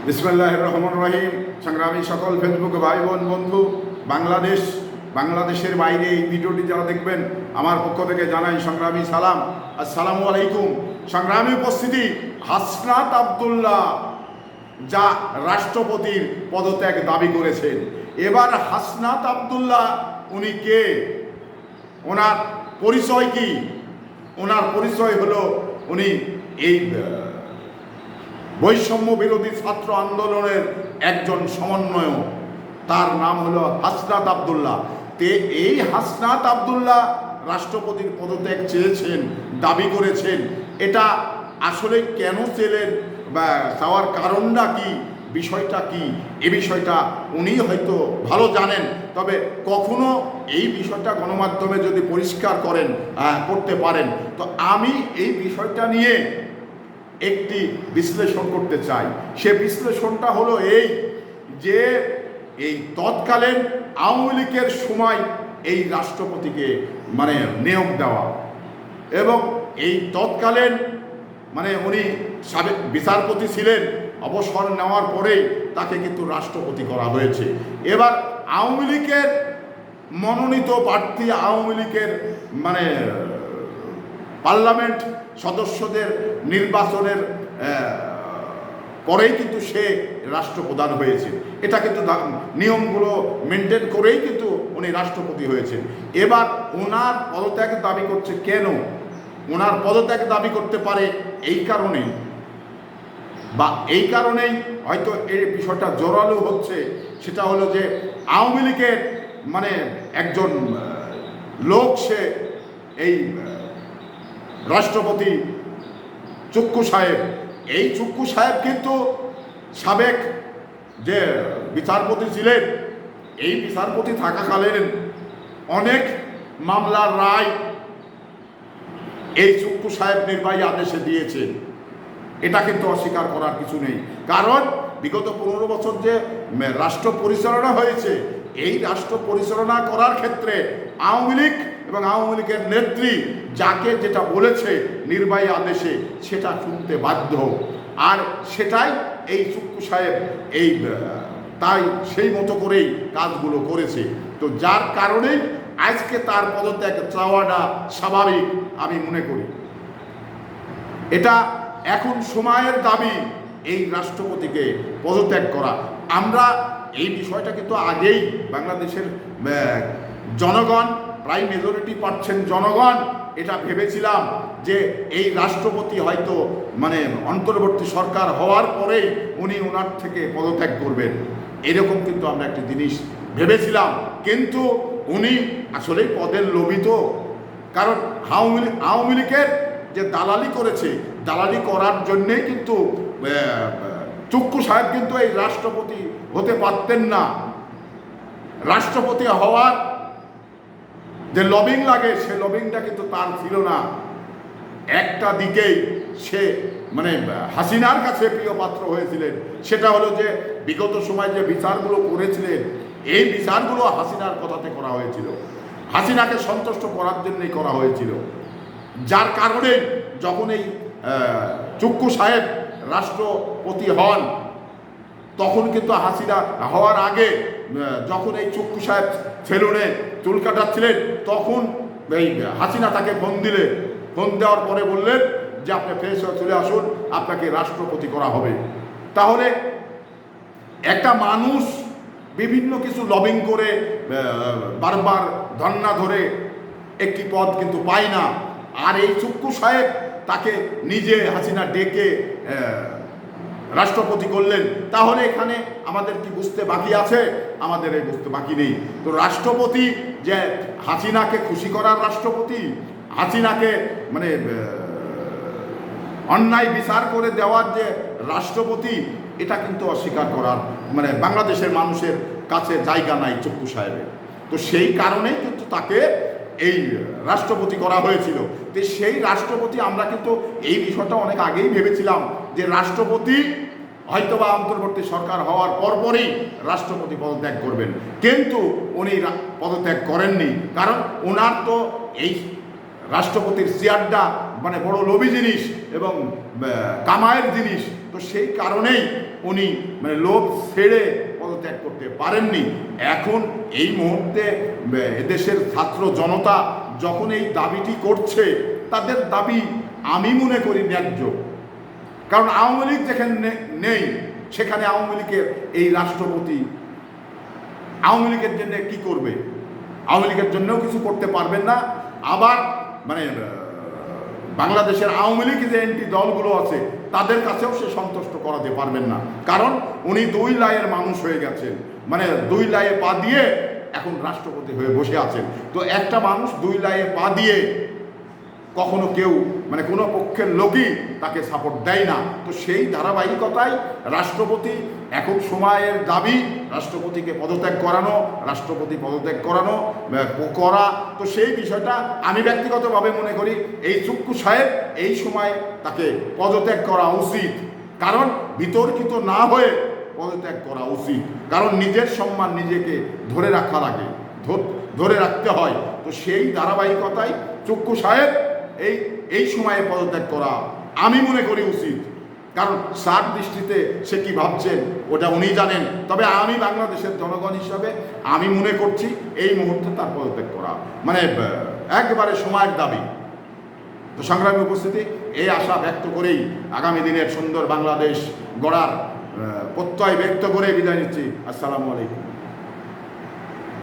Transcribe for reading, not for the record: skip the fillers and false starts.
বিসমিল্লাহির রহমানির রহিম। সংগ্রামী সকল ফেসবুক ভাই বোন বন্ধু, বাংলাদেশের বাইরে এই ভিডিওটি যারা দেখবেন, আমার পক্ষ থেকে জানাই সংগ্রামী সালাম। আসসালামু আলাইকুম। সংগ্রামী উপস্থিতি, হাসনাত আব্দুল্লাহ যা রাষ্ট্রপতির পদত্যাগ দাবি করেছেন। এবার হাসনাত আব্দুল্লাহ উনি কে, ওনার পরিচয় কি? ওনার পরিচয় হলো উনি এই বৈষম্য বিরোধী ছাত্র আন্দোলনের একজন সমন্বয়ক। তার নাম হলো হাসনাত আব্দুল্লাহ। এই হাসনাত আব্দুল্লাহ রাষ্ট্রপতির পদত্যাগ চেয়েছেন, দাবি করেছেন। এটা আসলে কেন চেলেন বা চাওয়ার কারণটা কি, বিষয়টা কি, এ বিষয়টা উনি হয়তো ভালো জানেন। তবে কখনো এই বিষয়টা গণমাধ্যমে যদি পরিষ্কার করতে পারেন, তো আমি এই বিষয়টা নিয়ে একটি বিশ্লেষণ করতে চাই। সে বিশ্লেষণটা হলো এই যে এই তৎকালীন আওয়ামী লীগের সময় এই রাষ্ট্রপতিকে নিয়োগ দেওয়া, এবং এই তৎকালীন উনি সাবেক বিচারপতি ছিলেন, অবসর নেওয়ার পরেই তাকে কিন্তু রাষ্ট্রপতি করা হয়েছে। এবার আওয়ামী লীগের মনোনীত প্রার্থী, আওয়ামী লীগের পার্লামেন্ট সদস্যদের নির্বাচনের পরেই কিন্তু সে রাষ্ট্রপ্রধান হয়েছে। এটা কিন্তু নিয়মগুলো মেনটেন করেই কিন্তু উনি রাষ্ট্রপতি হয়েছেন। এবার ওনার পদত্যাগ দাবি করছে কেন? ওনার পদত্যাগ দাবি করতে পারে এই কারণেই, বা এই কারণেই হয়তো এই বিষয়টা জোরালো হচ্ছে। সেটা হলো যে আওয়ামী লীগের একজন লোক, সে এই রাষ্ট্রপতি চুক্কু সাহেব। এই চুক্কু সাহেব কিন্তু সাবেক যে বিচারপতি ছিলেন, এই বিচারপতি থাকাকালীন অনেক মামলার রায় এই চুক্কু সাহেব নির্বাহী আদেশে দিয়েছেন। এটা কিন্তু অস্বীকার করার কিছু নেই, কারণ বিগত 15 বছর যে রাষ্ট্র পরিচালনা হয়েছে, এই রাষ্ট্র পরিচালনা করার ক্ষেত্রে আওয়ামী লীগ এবং আওয়ামী লীগের নেত্রী যাকে যেটা বলেছে নির্বাহী আদেশে, সেটা শুনতে বাধ্য। আর সেটাই এই চুক্কু সাহেব তাই সেই মতো করেই কাজগুলো করেছে। তো যার কারণেই আজকে তার পদত্যাগ চাওয়াটা স্বাভাবিক আমি মনে করি। এটা এখন সময়ের দাবি এই রাষ্ট্রপতিকে পদত্যাগ করা। আমরা এই বিষয়টা কিন্তু আগেই বাংলাদেশের জনগণ, প্রায় মেজরিটি পাচ্ছেন জনগণ, এটা ভেবেছিলাম যে এই রাষ্ট্রপতি হয়তো অন্তর্বর্তী সরকার হওয়ার পরেই উনি ওনার থেকে পদত্যাগ করবেন, এরকম কিন্তু আমরা একটি জিনিস ভেবেছিলাম। কিন্তু উনি আসলেই পদের লোভিত, কারণ আওয়ামী লীগের যে দালালি করেছে, দালালি করার জন্যেই কিন্তু চুক্কু সাহেব কিন্তু এই রাষ্ট্রপতি হতে পারতেন না। রাষ্ট্রপতি হওয়ার যে লবিং লাগে, সে লবিংটা কিন্তু তার ছিল না। একটা দিকেই সে হাসিনার কাছে প্রিয় পাত্র হয়েছিলেন, সেটা হলো যে বিগত সময় যে বিচারগুলো করেছিলেন, এই বিচারগুলো হাসিনার কথাতে করা হয়েছিল, হাসিনাকে সন্তুষ্ট করার জন্যই করা হয়েছিল। যার কারণে যখন এই চুক্কু সাহেব রাষ্ট্রপতি হন, তখন কিন্তু হাসিনা হওয়ার আগে যখন এই চুক্কু সাহেব সেলুনে চুল কাটাচ্ছিলেন, তখন এই হাসিনা তাকে ফোন দেওয়ার পরে বললেন যে আপনি ফ্রেশ হয়ে চলে আসুন, আপনাকে রাষ্ট্রপতি করা হবে। তাহলে একটা মানুষ বিভিন্ন কিছু লবিং করে বারবার ধর্ণা ধরে একটি পদ কিন্তু পায় না। আর এই চুক্কু সাহেব তাকে নিজে হাসিনা ডেকে রাষ্ট্রপতি করলেন। তাহলে এখানে আমাদের কি বুঝতে বাকি আছে? আমাদের এই বুঝতে বাকি নেই। তো রাষ্ট্রপতি যে হাসিনাকে খুশি করার রাষ্ট্রপতি, হাসিনাকে অন্যায় বিচার করে দেওয়ার যে রাষ্ট্রপতি, এটা কিন্তু অস্বীকার করার বাংলাদেশের মানুষের কাছে জায়গা নাই চুক্কু সাহেবের। তো সেই কারণেই কিন্তু তাকে এই রাষ্ট্রপতি করা হয়েছিল। তো সেই রাষ্ট্রপতি, আমরা কিন্তু এই বিষয়টা অনেক আগেই ভেবেছিলাম যে রাষ্ট্রপতি হয়তোবা অন্তর্বর্তী সরকার হওয়ার পরপরই রাষ্ট্রপতি পদত্যাগ করবেন, কিন্তু উনি পদত্যাগ করেননি। কারণ ওনার তো এই রাষ্ট্রপতির চেয়ারটা বড় লোভী জিনিস এবং কামায়ের জিনিস। তো সেই কারণেই উনি মানে লোভ ছেড়ে পদত্যাগ করতে পারেননি। এখন এই মুহূর্তে এদেশের ছাত্র জনতা যখন এই দাবিটি করছে, তাদের দাবি আমি মনে করি ন্যায্য। কারণ আওয়ামী লীগ যেখানে নেই, সেখানে আওয়ামী লীগের এই রাষ্ট্রপতি আওয়ামী লীগের জন্য কি করবে? আওয়ামী লীগের জন্যও কিছু করতে পারবেন না। আবার মানে বাংলাদেশের আওয়ামী লীগ যে এন্টি দলগুলো আছে, তাদের কাছেও সে সন্তুষ্ট করাতে পারবেন না। কারণ উনি দুই লাইয়ের মানুষ হয়ে গেছেন, মানে দুই লাইয়ে পা দিয়ে এখন রাষ্ট্রপতি হয়ে বসে আছেন। তো একটা মানুষ দুই লাইয়ে পা দিয়ে কখনো কেউ মানে কোনো পক্ষের লোকই তাকে সাপোর্ট দেয় না। তো সেই ধারাবাহিকতায় রাষ্ট্রপতি এখন সময়ের দাবি রাষ্ট্রপতিকে পদত্যাগ করানো, রাষ্ট্রপতি পদত্যাগ করা। তো সেই বিষয়টা আমি ব্যক্তিগতভাবে মনে করি এই চুক্কু সাহেব এই সময় তাকে পদত্যাগ করা উচিত। কারণ বিতর্কিত না হয়ে পদত্যাগ করা উচিত। কারণ নিজের সম্মান নিজেকে ধরে রাখা লাগে, ধরে রাখতে হয়। তো সেই ধারাবাহিকতায় চুক্কু সাহেব এই সময়ে পদত্যাগ করা আমি মনে করি উচিত। কারণ সার দৃষ্টিতে সে কি ভাবছেন ওটা উনি জানেন। তবে আমি বাংলাদেশের জনগণ হিসাবে আমি মনে করছি এই মুহূর্তে তার পদত্যাগ করা মানে একেবারে সময়ের দাবি। তো সংগ্রামী উপস্থিতি, এই আশা ব্যক্ত করেই আগামী দিনের সুন্দর বাংলাদেশ গড়ার প্রত্যয় ব্যক্ত করে বিদায় নিচ্ছি। আসসালামু আলাইকুম।